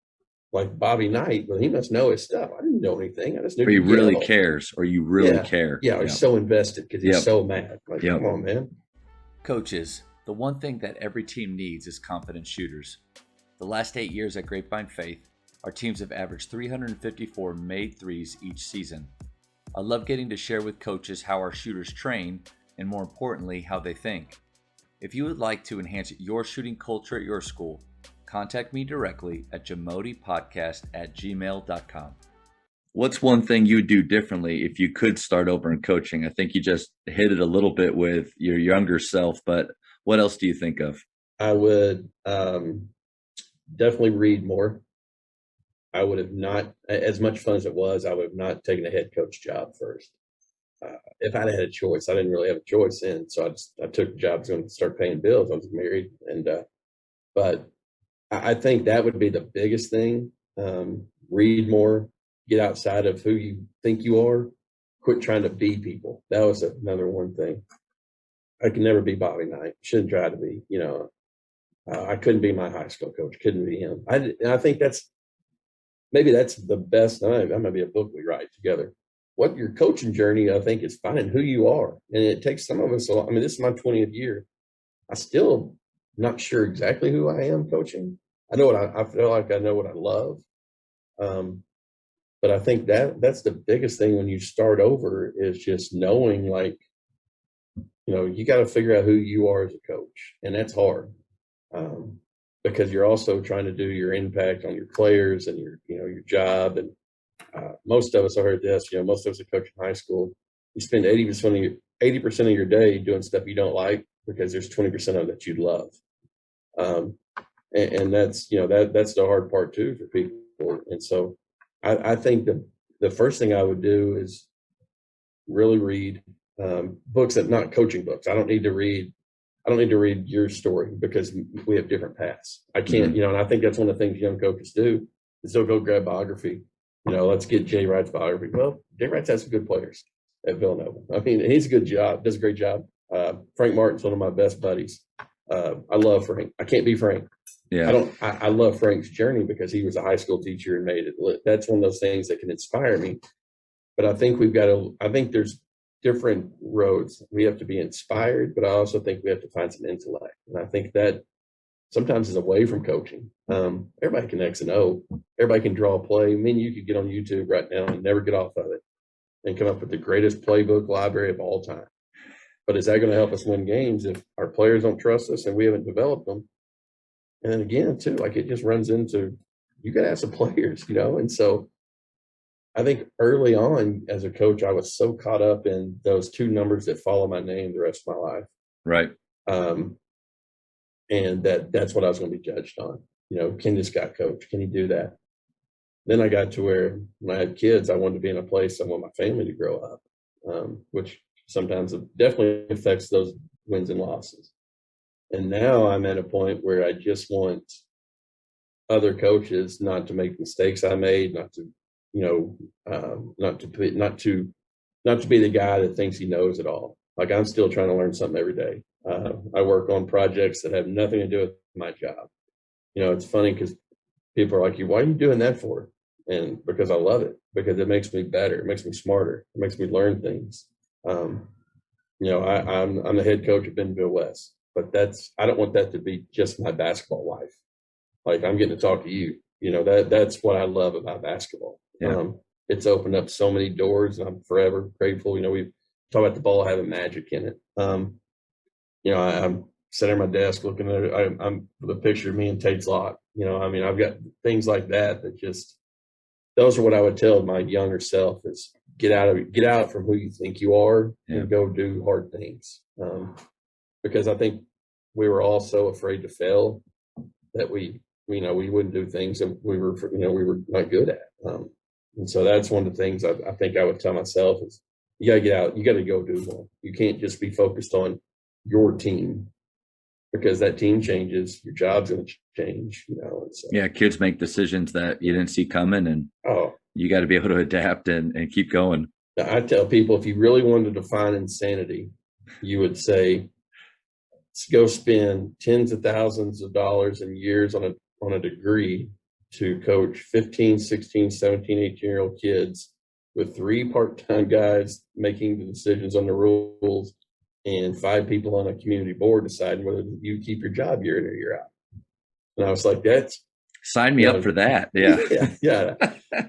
like Bobby Knight, well, he must know his stuff. I didn't know anything. I just knew. Or he really cares, or you really care. Yeah, he's so invested because he's so mad. Like, come on, man. Coaches, the one thing that every team needs is confident shooters. The last 8 years at Grapevine Faith, our teams have averaged 354 made threes each season. I love getting to share with coaches how our shooters train, and more importantly, how they think. If you would like to enhance your shooting culture at your school, contact me directly at jamodipodcast@gmail.com. What's one thing you would do differently if you could start over in coaching? I think you just hit it a little bit with your younger self, but what else do you think of? I would definitely read more. I would have not, as much fun as it was, I would have not taken a head coach job first. If I'd had a choice, I didn't really have a choice then. So I took the job, I was going to start paying bills. I was married. But I think that would be the biggest thing. Read more, get outside of who you think you are, quit trying to be people. That was another one thing. I could never be Bobby Knight. Shouldn't try to be, I couldn't be my high school coach. Couldn't be him. I think maybe that's the best. That might be a book we write together. What your coaching journey, I think, is finding who you are. And it takes some of us a lot. I mean, this is my 20th year. I still not sure exactly who I am coaching. I know I feel like I know what I love. But I think that's the biggest thing when you start over, is just knowing, like, you got to figure out who you are as a coach. And that's hard. Because you're also trying to do your impact on your players and your job. And most of us, I heard this, most of us that coach in high school, you spend 80% of your day doing stuff you don't like, because there's 20% of it that you love. And that's, that's the hard part too for people. And so I think the first thing I would do is really read books that not coaching books. I don't need to read your story, because we have different paths. I can't, and I think that's one of the things young coaches do, is they'll go grab biography. Let's get Jay Wright's biography. Well, Jay Wright has some good players at Villanova. I mean, he's a good job, does a great job. Frank Martin's one of my best buddies. I love Frank. I can't be Frank. Yeah. I love Frank's journey, because he was a high school teacher and made it. That's one of those things that can inspire me. But I think I think there's different roads. We have to be inspired, but I also think we have to find some intellect. And I think that sometimes is away from coaching. Everybody can X and O. Everybody can draw a play. I mean, you could get on YouTube right now and never get off of it and come up with the greatest playbook library of all time. But is that going to help us win games if our players don't trust us and we haven't developed them? And then again, too, like, it just runs into, you got to have some players, and so I think early on as a coach, I was so caught up in those two numbers that follow my name the rest of my life. Right. And that's what I was going to be judged on. Can this guy coach? Can he do that? Then I got to where, when I had kids, I wanted to be in a place I want my family to grow up, which sometimes it definitely affects those wins and losses. And now I'm at a point where I just want other coaches not to make mistakes I made, not to be the guy that thinks he knows it all. Like, I'm still trying to learn something every day. I work on projects that have nothing to do with my job. It's funny because people are like, why are you doing that for? And because I love it, because it makes me better. It makes me smarter. It makes me learn things. I'm the head coach at Bentonville West, but I don't want that to be just my basketball life. Like, I'm getting to talk to you, that's what I love about basketball. Yeah. It's opened up so many doors, and I'm forever grateful. We talk about the ball having magic in it. I'm sitting at my desk looking at it. I'm the picture of me and Tate's lock. I've got things like that just, those are what I would tell my younger self, is get out from who you think you are and go do hard things. Because I think we were all so afraid to fail that we wouldn't do things that we were not good at. And so that's one of the things I think I would tell myself is you got to get out, you got to go do more. You can't just be focused on your team, because that team changes, your job's going to change, And so, kids make decisions that you didn't see coming, and you got to be able to adapt and keep going. I tell people, if you really wanted to define insanity, you would say, go spend tens of thousands of dollars and years on a degree to coach 15, 16, 17, 18-year-old kids with 3 part-time guys making the decisions on the rules and 5 people on a community board deciding whether you keep your job year in or year out. And I was like, sign me up for that. Yeah.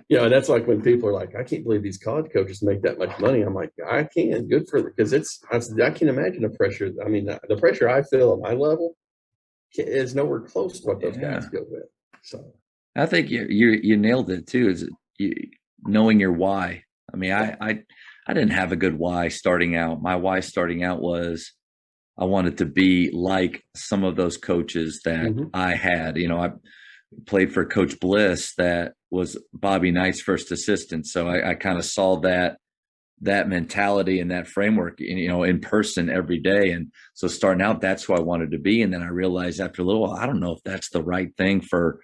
And that's like when people are like, I can't believe these college coaches make that much money. I'm like, I can. Good for them, because I can't imagine the pressure. I mean, the pressure I feel at my level is nowhere close to what those guys go with. So I think you nailed it too. Is knowing your why. I mean, I didn't have a good why starting out. My why starting out was I wanted to be like some of those coaches that I had. I played for Coach Bliss, that was Bobby Knight's first assistant. So I kind of saw that mentality and that framework, in person every day. And so starting out, that's who I wanted to be. And then I realized after a little while, I don't know if that's the right thing for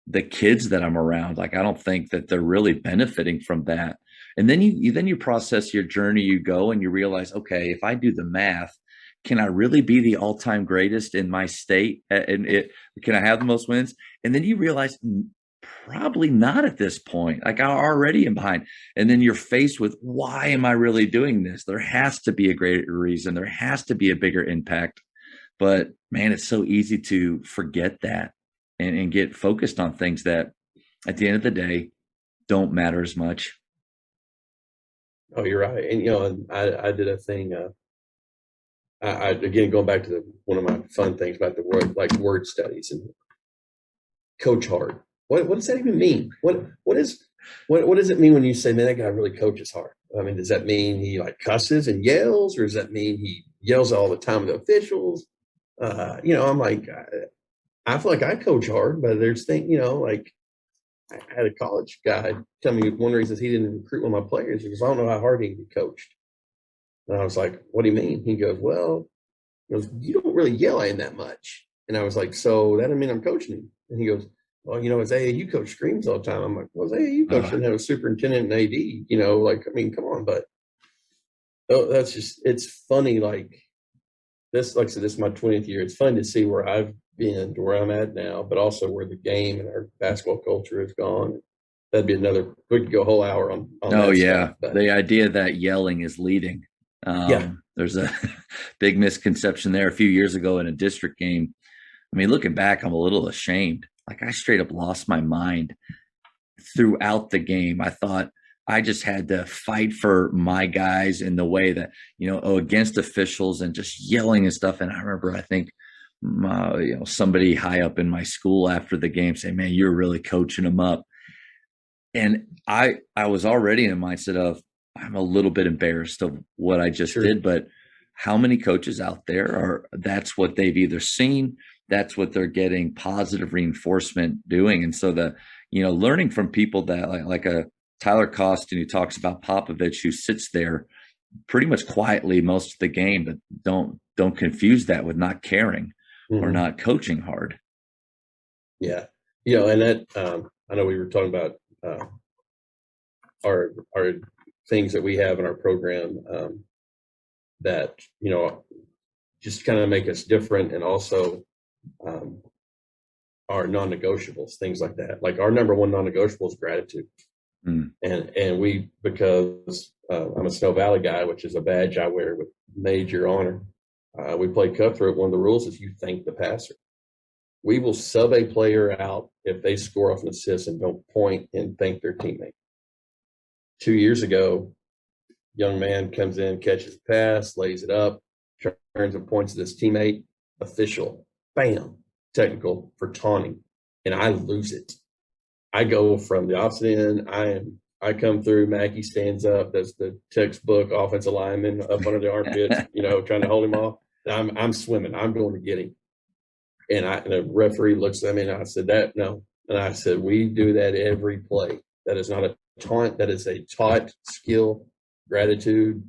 the kids that I'm around. Like, I don't think that they're really benefiting from that. And then you process your journey, you go and you realize, okay, if I do the math, can I really be the all-time greatest in my state? And can I have the most wins? And then you realize probably not at this point. Like, I already am behind. And then you're faced with, why am I really doing this? There has to be a greater reason. There has to be a bigger impact. But man, it's so easy to forget that and get focused on things that at the end of the day don't matter as much. Oh, you're right. And, I did a thing, I again, going back to one of my fun things about the word studies and coach hard. What does that even mean? What does it mean when you say, man, that guy really coaches hard? I mean, does that mean he cusses and yells, or does that mean he yells all the time with officials? I'm like, I feel like I coach hard, but there's things, I had a college guy tell me one reason he didn't recruit one of my players because I don't know how hard he can be coached. And I was like, what do you mean? He goes, you don't really yell at him that much. And I was like, so that doesn't mean I'm coaching him. And he goes, well, his AAU coach screams all the time. I'm like, well, his AAU coach didn't have a superintendent and AD, come on. But that's just, it's funny. Like I said, this is my 20th year. It's fun to see where I've been to where I'm at now, but also where the game and our basketball culture has gone. That'd be we could go a whole hour on that stuff, but the idea that yelling is leading. There's a big misconception there. A few years ago in a district game, I mean, looking back, I'm a little ashamed. Like, I straight up lost my mind throughout the game. I thought I just had to fight for my guys in the way that, against officials and just yelling and stuff. And I remember, I think, somebody high up in my school after the game saying, man, you're really coaching them up. And I was already in a mindset of, I'm a little bit embarrassed of what I just did, but how many coaches out there that's what they've either seen, that's what they're getting positive reinforcement doing. And so learning from people that like a Tyler Costin, who talks about Popovich, who sits there pretty much quietly most of the game, but don't confuse that with not caring or not coaching hard. Yeah. And that, I know we were talking about our things that we have in our program that, just kind of make us different, and also our non-negotiables, things like that. Like, our number one non-negotiable is gratitude. And we, because I'm a Snow Valley guy, which is a badge I wear with major honor. We play cutthroat. One of the rules is you thank the passer. We will sub a player out if they score off an assist and don't point and thank their teammate. 2 years ago, young man comes in, catches the pass, lays it up, turns and points at his teammate. Official, bam, technical for taunting, and I lose it. I go from the opposite end. I come through, Mackey stands up, does the textbook offensive lineman up under the armpits, trying to hold him off. And I'm swimming. I'm going to get him. And the referee looks at me and I said, no. And I said, we do that every play. That is not a taunt. That is a taught skill, gratitude.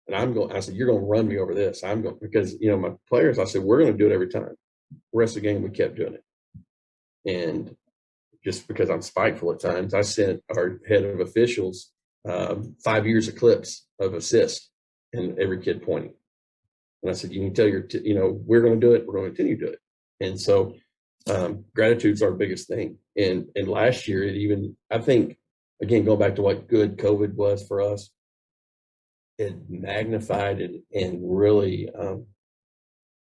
And I said, you're going to run me over this. Because, my players, I said, we're going to do it every time. The rest of the game, we kept doing it. And just because I'm spiteful at times, I sent our head of officials 5 years of clips of assists and every kid pointing. And I said, you can tell we're going to do it. We're going to continue to do it. And so gratitude's our biggest thing. And last year, I think, again, going back to what good COVID was for us, it magnified it and really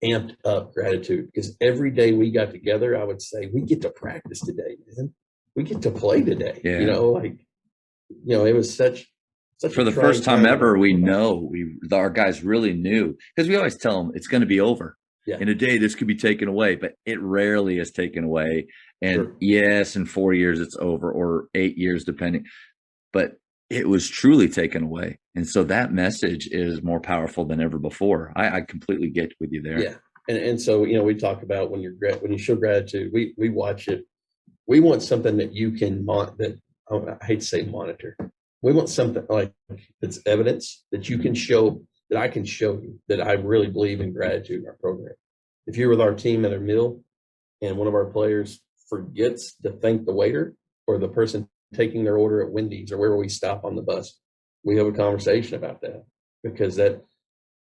amped up gratitude, because every day we got together, I would say, we get to practice today, man. We get to play today. Yeah. It was such for the first time ever, our guys really knew, because we always tell them it's going to be over. Yeah. In a day, this could be taken away, but it rarely is taken away. And Sure. Yes, in 4 years it's over, or 8 years, depending. But it was truly taken away. And so that message is more powerful than ever before. I completely get with you there. Yeah. And so, we talk about when you show gratitude, we watch it. We want something that you can I hate to say monitor. We want something like that's evidence that you can show, that I can show you that I really believe in gratitude in our program. If you're with our team at a meal and one of our players forgets to thank the waiter or the person taking their order at Wendy's or wherever we stop on the bus, we have a conversation about that, because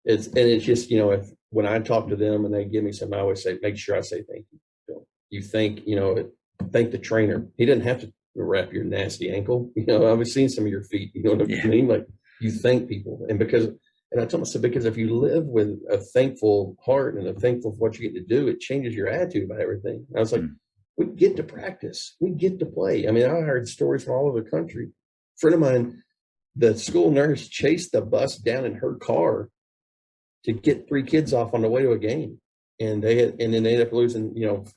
it's just, when I talk to them and they give me something, I always say, make sure I say thank you. You thank the trainer. He didn't have to wrap your nasty ankle. I've seen some of your feet, you know what I mean? Like, you thank people. And I told myself, because if you live with a thankful heart and a thankful for what you get to do, it changes your attitude about everything. And I was like, we get to practice. We get to play. I mean, I heard stories from all over the country. A friend of mine, the school nurse chased the bus down in her car to get 3 kids off on the way to a game. And then they ended up losing,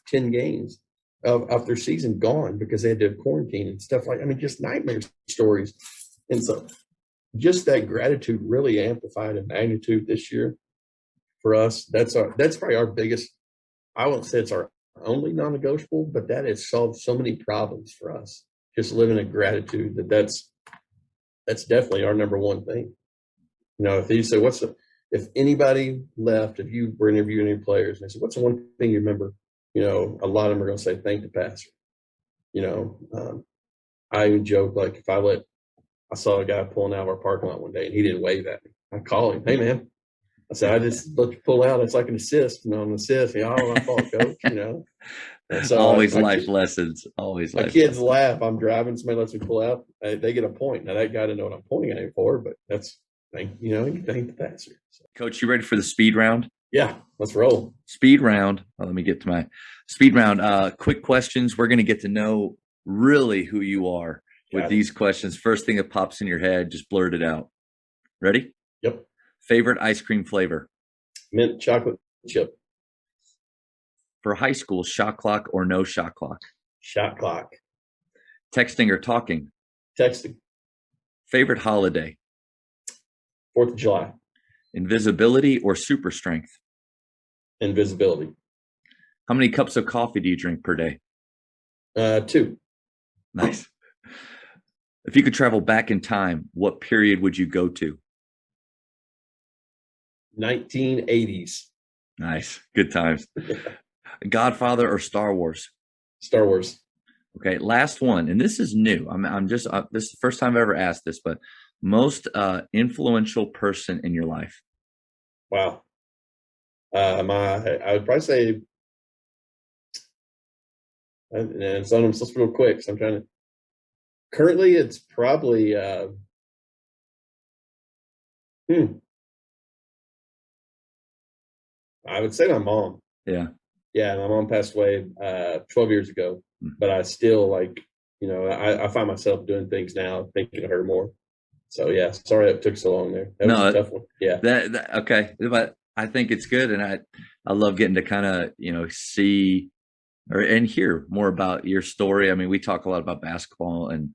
10 games of their season gone because they had to quarantine and stuff just nightmare stories. And so just that gratitude really amplified in magnitude this year for us. That's probably our biggest, I won't say it's our only non-negotiable, but that has solved so many problems for us. Just living in gratitude, that's definitely our number one thing. If you say, if anybody left, if you were interviewing any players and they said, what's the one thing you remember? A lot of them are going to say, thank the pastor. I even joke, like, I saw a guy pulling out of our parking lot one day and he didn't wave at me. I called him, hey man. I said, I just let you pull out. It's like an assist, an assist. Oh, my fault, coach, And so always life lessons. Always life. My kids laugh. I'm driving, somebody lets me pull out. They get a point. Now that guy didn't know what I'm pointing at him for, but you thank the pastor. So. Coach, you ready for the speed round? Yeah, let's roll. Speed round. Let me get to my speed round. Quick questions. We're going to get to know really who you are with these questions. First thing that pops in your head, just blurt it out. Ready? Yep. Favorite ice cream flavor? Mint chocolate chip. For high school, shot clock or no shot clock? Shot clock. Texting or talking? Texting. Favorite holiday? 4th of July. Invisibility or super strength? Invisibility. How many cups of coffee do you drink per day? 2. Nice. If you could travel back in time, what period would you go to? 1980s. Nice. Good times. Godfather or Star Wars? Star Wars. Okay. Last one. And this is new. This is the first time I've ever asked this, but most influential person in your life? Wow. I would probably say, and so I'm supposed to go quick, so I'm trying to. Currently, it's probably I would say my mom. Yeah. Yeah, my mom passed away 12 years ago, but I still I find myself doing things now, thinking of her more. So yeah, sorry it took so long there. That was a tough one. Yeah. Okay, but I think it's good, and I love getting to kind of see and hear more about your story. I mean, we talk a lot about basketball and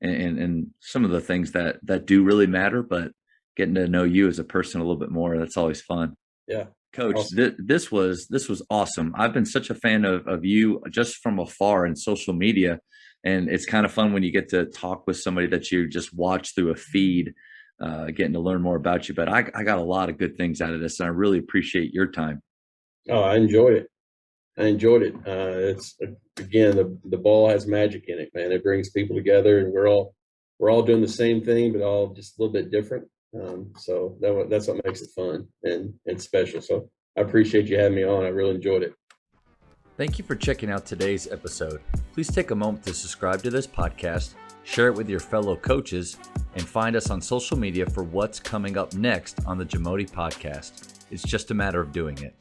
and some of the things that do really matter, but getting to know you as a person a little bit more, that's always fun. Yeah. Coach, Awesome. this was awesome. I've been such a fan of you just from afar in social media. And it's kind of fun when you get to talk with somebody that you just watch through a feed, getting to learn more about you. But I got a lot of good things out of this, and I really appreciate your time. Oh, I enjoyed it. It's again, the ball has magic in it, man. It brings people together, and we're all doing the same thing, but all just a little bit different. So that's what makes it fun and special. So I appreciate you having me on. I really enjoyed it. Thank you for checking out today's episode. Please take a moment to subscribe to this podcast, share it with your fellow coaches, and find us on social media for what's coming up next on the Jamodi podcast. It's just a matter of doing it.